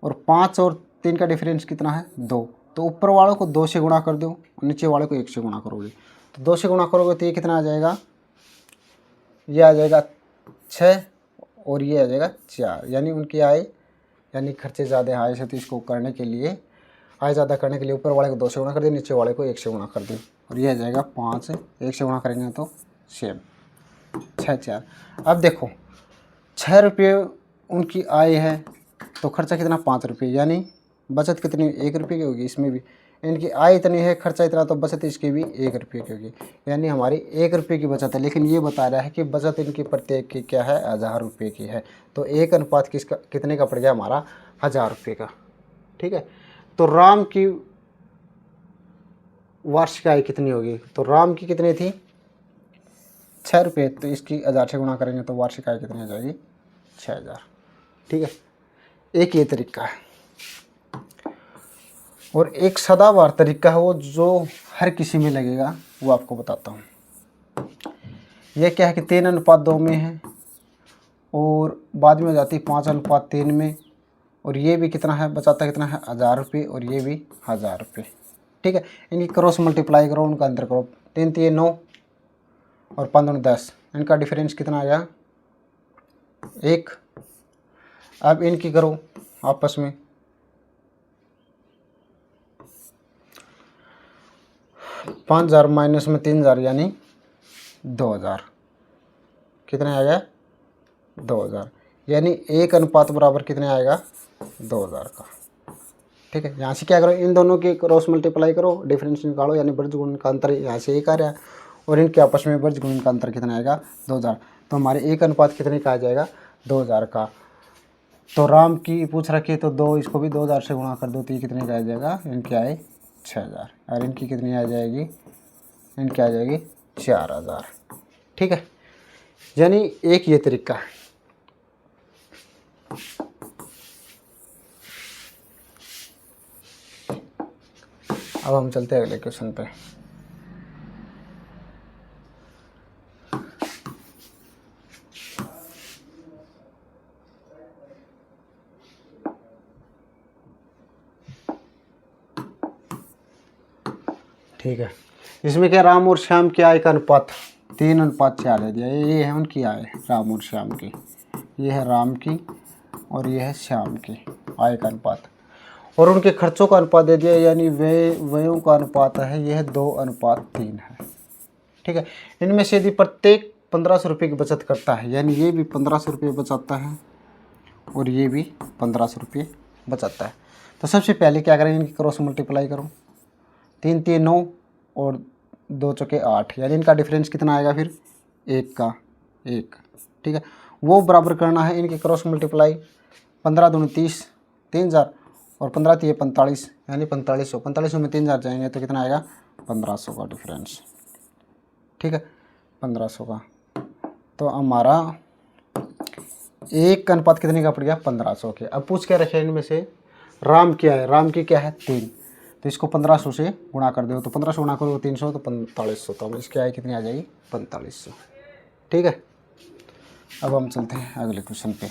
और 5 और 3 का डिफरेंस कितना है? 2। तो ऊपर वालों को 2 से गुणा कर दो और नीचे वाले को 1 से गुणा करोगे। तो 2 से गुणा करोगे तो ये कितना आ जाएगा? ये आ जाएगा 6 और ये आ जाएगा 4। यानी उनकी आय यानी खर्चे ज़्यादा आए से, तो इसको करने के लिए आय ज़्यादा करने के लिए ऊपर वाले को 2 से गुणा कर दिया, नीचे वाले को 1 से गुणा कर दिया और ये आ जाएगा 5। 1 से गुणा करेंगे तो 6 4। अब देखो 6 रुपये उनकी आय है तो खर्चा कितना? 5 रुपये। यानी बचत कितनी? 1 रुपये की होगी। इसमें भी इनकी आय इतनी है, खर्चा इतना, तो बचत इसकी भी 1 रुपये की होगी। यानी हमारी 1 रुपये की बचत है। लेकिन ये बता रहा है कि बचत इनकी प्रत्येक की क्या है? 1000 रुपये की है। तो 1 किसका कितने का पड़ गया? हमारा 1000 रुपये का। ठीक है। तो राम की वार्षिक आय कितनी होगी? तो राम की कितनी थी? 6 रुपये। तो इसकी 1000 से गुणा करेंगे तो वार्षिक आय कितनी आ जाएगी? 6000। ठीक है। एक ये तरीका है और एक सदाबहार तरीका है वो जो हर किसी में लगेगा, वो आपको बताता हूँ। यह क्या है कि 3:2 में है और बाद में हो जाती है 5:3 में। और ये भी कितना है? बचाता कितना है? 1000 रुपये और ये भी 1000 रुपये। ठीक है। इनकी क्रॉस मल्टीप्लाई करो, उनका अंतर करो। 3 3 9 और 5 2 10। इनका डिफरेंस कितना आ गया? 1। अब इनकी करो आपस में, 5000 माइनस में 3000 यानी 2000। कितने आ गया? 2000। यानी 1 बराबर कितने आएगा? 2000 का। ठीक है। यहाँ से क्या करो? इन दोनों की क्रॉस मल्टीप्लाई करो, डिफरेंस निकालो, यानी वर्ज गुणन का अंतर यहाँ से 1 आ रहा है और इनके आपस में वर्ज गुणन का अंतर कितना आएगा? 2000। तो हमारे 1 कितने का आ जाएगा? 2000 का। तो राम की पूछ रखी है तो 2, इसको भी 2000 से गुणा कर दो तो ये कितने का आ जाएगा? इनकी आए 6000 और इनकी कितनी आ जाएगी? इनकी आ जाएगी 4000। ठीक है। यानी एक ये तरीका है। अब हम चलते हैं अगले क्वेश्चन पे। ठीक है। इसमें क्या? राम और श्याम की आय का अनुपात 3:4 दे दिया। ये है उनकी आय, राम और श्याम की। ये है राम की और ये है श्याम की आय का अनुपात। और उनके खर्चों का अनुपात दे दिया, यानी व्ययों का अनुपात है, यह 2:3 है। ठीक है। इनमें से यदि प्रत्येक 1500 रुपये की बचत करता है, यानी ये भी 1500 रुपये बचाता है और ये भी 1500 रुपये बचाता है, तो सबसे पहले क्या करेंगे? इनकी क्रॉस मल्टीप्लाई करो। 3 3 9 और 2 चौके 8, यानी इनका डिफरेंस कितना आएगा? फिर 1 का 1। ठीक है। वो बराबर करना है इनकी क्रॉस मल्टीप्लाई। 15 दूनी 30, 3000 और 15 3 45, यानी 4500। 4500 में 3000 जाएंगे तो कितना आएगा? 1500 का डिफरेंस। ठीक है। 1500 का। तो हमारा 1 कितने का पड़ गया? 1500 के। अब पूछ के रखे इनमें से राम क्या है? राम की क्या है? 3। तो इसको 1500 से गुणा कर दो, तो 1500 गुणा करो 300 तो 4500। तो अब इसकी आय कितनी आ जाएगी? 4500। ठीक है। अब हम चलते हैं अगले क्वेश्चन पे।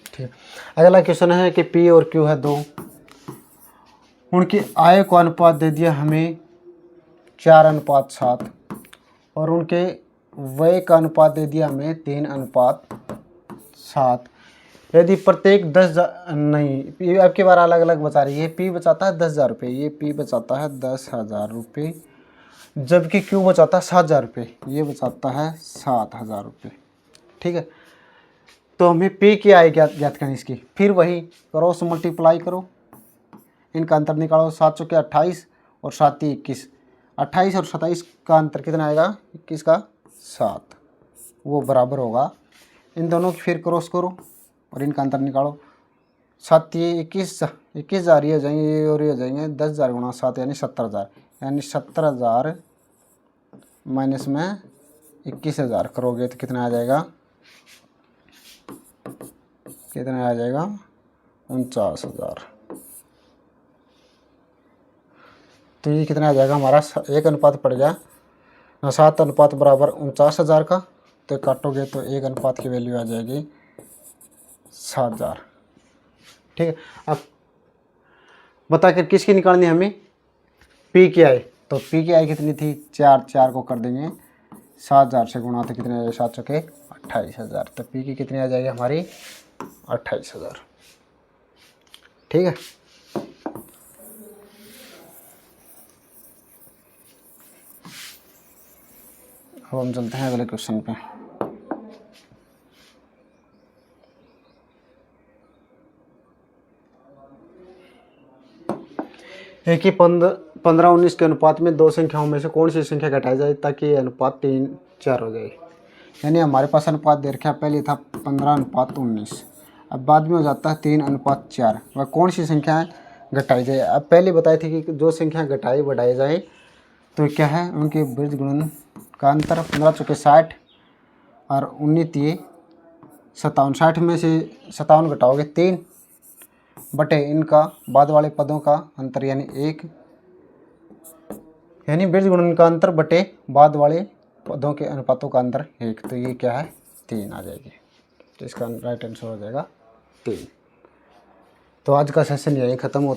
ठीक है। अगला क्वेश्चन है कि पी और क्यू है 2, उनकी आय को अनुपात दे दिया हमें 4:7 और उनके व्यय का अनुपात दे दिया हमें 3:7। 7। यदि प्रत्येक 10,000 नहीं, ये आपकी बार अलग अलग बचा रही है। पी बचाता है 10,000 रुपये, ये पी बचाता है 10,000 रुपये, जबकि क्यू बचाता है 7,000 रुपये, ये बचाता है 7,000 रुपये। ठीक है, तो हमें पी की आय ज्ञात करनी इसकी। फिर वही क्रॉस मल्टीप्लाई करो, इनका अंतर निकालो। 7 चौके 28 और 7 21, 28 और 27 का अंतर कितना आएगा? 21 का 7, वो बराबर होगा। इन दोनों की फिर क्रॉस करो और इनका अंतर निकालो। 7 21, 21,000 ये हो जाएंगे, ये और ये हो जाएंगे। 10,000 गुणा 7 यानी 70,000, यानी 70,000 माइनस में 21,000 करोगे तो कितना आ जाएगा? कितना आ जाएगा? 49,000। तो ये कितना आ जाएगा हमारा? एक अनुपात पड़ गया 7 अनुपात बराबर 49,000 का। तो काटोगे तो एक अनुपात की वैल्यू आ जाएगी 7,000। ठीक है, अब बता कर किसकी निकालनी है हमें? पी की आय। तो पी की आय कितनी थी? 4 को कर देंगे 7,000 से गुणा, तो कितने आ जाएगा? 7 चौके 28,000। तो पी की कितनी आ जाएगी हमारी? 28,000। ठीक है, अब हम चलते हैं अगले क्वेश्चन पे। एक ही 15-19 के अनुपात में दो संख्याओं में से कौन सी संख्या घटाई जाए ताकि ये अनुपात 3-4 हो जाए? यानी हमारे पास अनुपात दे रखा, पहले था 15:19, अब बाद में हो जाता है 3:4। वह कौन सी संख्या घटाई जाए? अब पहले बताई थी कि जो संख्या घटाई बढ़ाई जाए तो क्या है, उनके बीज गुणन का अंतर। 15 चौके 60 और 19 57। 60 में से 57 घटाओगे 3 बटे इनका बाद वाले पदों का अंतर यानी 1, यानी बीज गुणन का अंतर बटे बाद वाले पदों के अनुपातों का अंतर 1। तो ये क्या है? 3 आ जाएगी। तो इसका राइट आंसर हो जाएगा 3। तो आज का सेशन यही ख़त्म होता है।